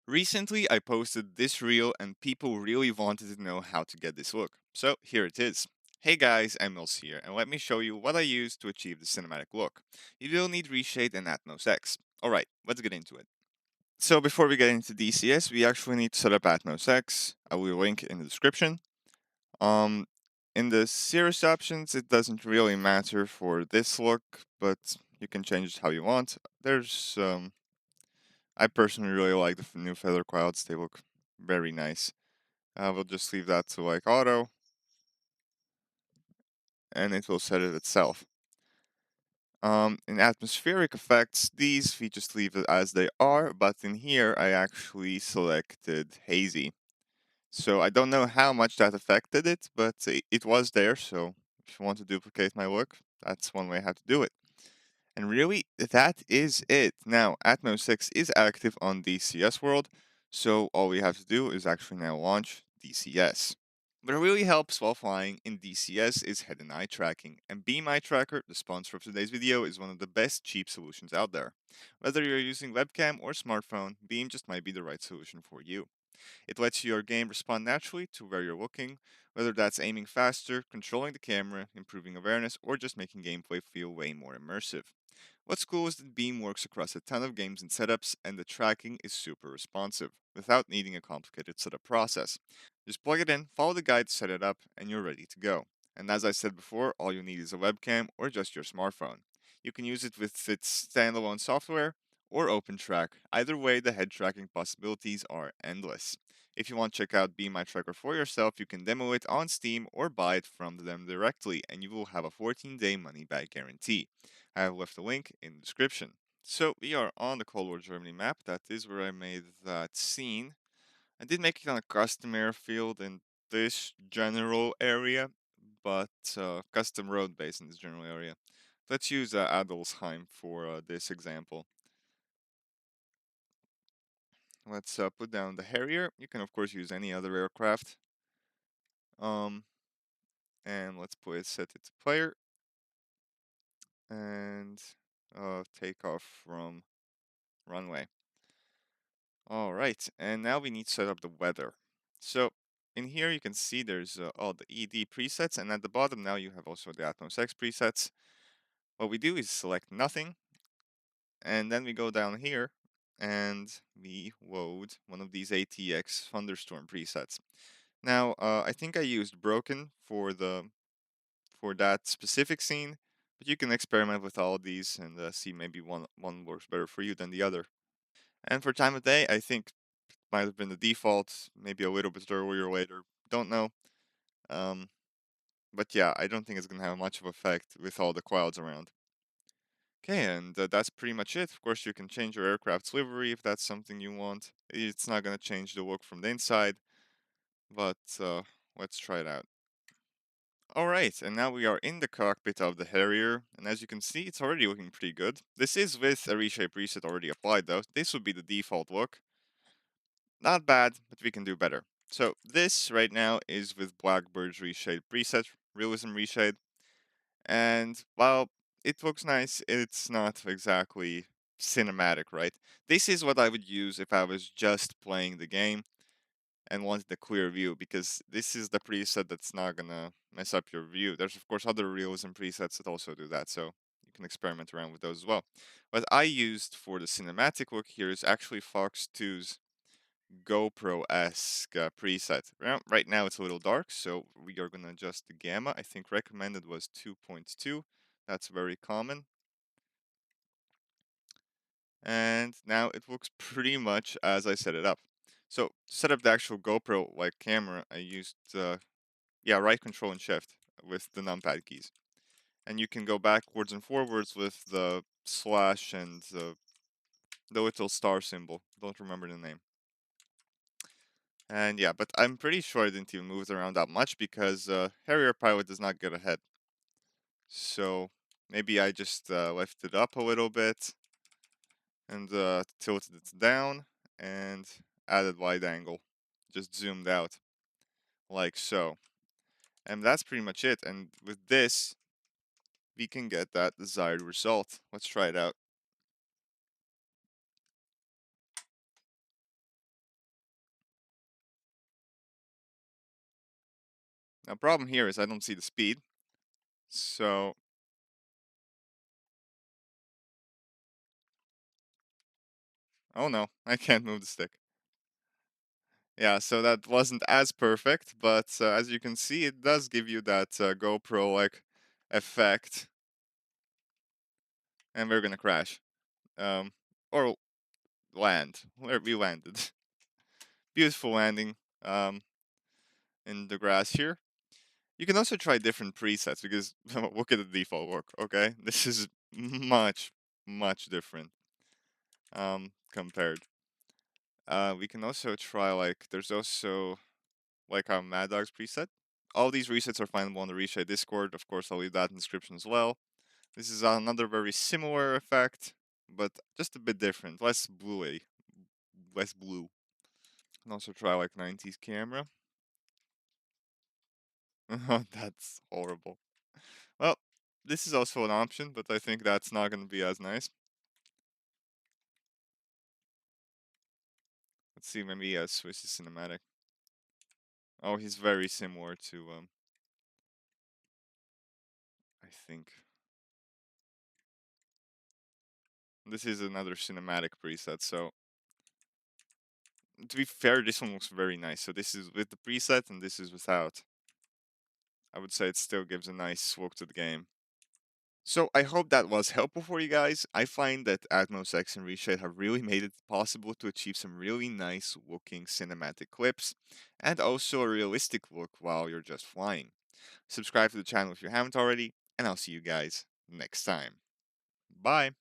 Recently, I posted this reel and people really wanted to know how to get this look. So here it is. Hey guys, Emils here, and let me show you what I use to achieve the cinematic look. You will need Reshade and Atmos-X. Alright, let's get into it. So before we get into DCS, we actually need to set up Atmos-X. I will link in the description. Um, in the Cirrus options, it doesn't really matter for this look, but you can change it how you want. I personally really like the new feather clouds. They look very nice. We'll just leave that to like auto, and it will set it itself. In atmospheric effects, these we just leave it as they are, but in here I actually selected hazy. So I don't know how much that affected it, but it was there, so if you want to duplicate my look, that's one way how to do it. And really, that is it. Now, Atmos-X is active on DCS World, so all we have to do is actually now launch DCS. What really helps while flying in DCS is head and eye tracking, and Beam Eye Tracker, the sponsor of today's video, is one of the best cheap solutions out there. Whether you're using webcam or smartphone, Beam just might be the right solution for you. It lets your game respond naturally to where you're looking, whether that's aiming faster, controlling the camera, improving awareness, or just making gameplay feel way more immersive. What's cool is that Beam works across a ton of games and setups, and the tracking is super responsive, without needing a complicated setup process. Just plug it in, follow the guide to set it up, and you're ready to go. And as I said before, all you need is a webcam or just your smartphone. You can use it with its standalone software or OpenTrack. Either way, the head tracking possibilities are endless. If you want to check out Be My Tracker for yourself, you can demo it on Steam or buy it from them directly, and you will have a 14-day money back guarantee. I have left a link in the description. So we are on the Cold War Germany map. That is where I made that scene. I did make it on a custom airfield in this general area, but custom road base in this general area. Let's use Adelsheim for this example. Let's put down the Harrier. You can of course use any other aircraft. Um, and let's set it to player and take off from runway. All right, and now we need to set up the weather. So in here you can see there's all the ED presets, and at the bottom now you have also the Atmos-X presets. What we do is select nothing, and then we go down here and we load one of these ATX thunderstorm presets. Now I think I used broken for that specific scene, but you can experiment with all of these and see maybe one works better for you than the other. And for time of day, I think might have been the default, maybe a little bit earlier or later. Don't know. Um, but yeah, I don't think it's gonna have much of effect with all the clouds around. Okay, and that's pretty much it. Of course, you can change your aircraft's livery if that's something you want. It's not gonna change the look from the inside, but let's try it out. Alright, and now we are in the cockpit of the Harrier, and as you can see, it's already looking pretty good. This is with a reshape preset already applied though. This would be the default look. Not bad, but we can do better. So this right now is with Blackbird's Reshade preset, Realism Reshade, and while it looks nice, it's not exactly cinematic, right? This is what I would use if I was just playing the game and wanted a clear view, because this is the preset that's not gonna mess up your view. There's of course other realism presets that also do that, so you can experiment around with those as well. What I used for the cinematic look here is actually Fox 2's GoPro-esque preset. Well, right now it's a little dark, so we are gonna adjust the gamma. I think recommended was 2.2. That's very common. And now it looks pretty much as I set it up. So to set up the actual GoPro like camera, I used right control and shift with the numpad keys. And you can go backwards and forwards with the slash and the little star symbol. Don't remember the name. And yeah, but I'm pretty sure I didn't even move it around that much because Harrier pilot does not get ahead. So maybe I just left it up a little bit and tilted it down and added wide angle. Just zoomed out like so. And that's pretty much it. And with this, we can get that desired result. Let's try it out. Now, problem here is I don't see the speed. So, oh no, I can't move the stick. Yeah, so that wasn't as perfect, but as you can see, it does give you that GoPro-like effect. And we're gonna crash. Or land. Where we landed. Beautiful landing in the grass here. You can also try different presets because look at the default work, okay? This is much, much different compared. We can also try like, there's also like our Mad Dogs preset. All these resets are findable on the Reshade Discord. Of course, I'll leave that in the description as well. This is another very similar effect, but just a bit different. Less bluey. Less blue. Can also try like 90s camera. That's horrible. Well, this is also an option, but I think that's not going to be as nice. Let's see, maybe switch to cinematic. Oh, he's very similar to, I think. This is another cinematic preset, so to be fair, this one looks very nice. So this is with the preset and this is without. I would say it still gives a nice look to the game. So I hope that was helpful for you guys. I find that Atmos-X and Reshade have really made it possible to achieve some really nice looking cinematic clips and also a realistic look while you're just flying. Subscribe to the channel if you haven't already, and I'll see you guys next time. Bye!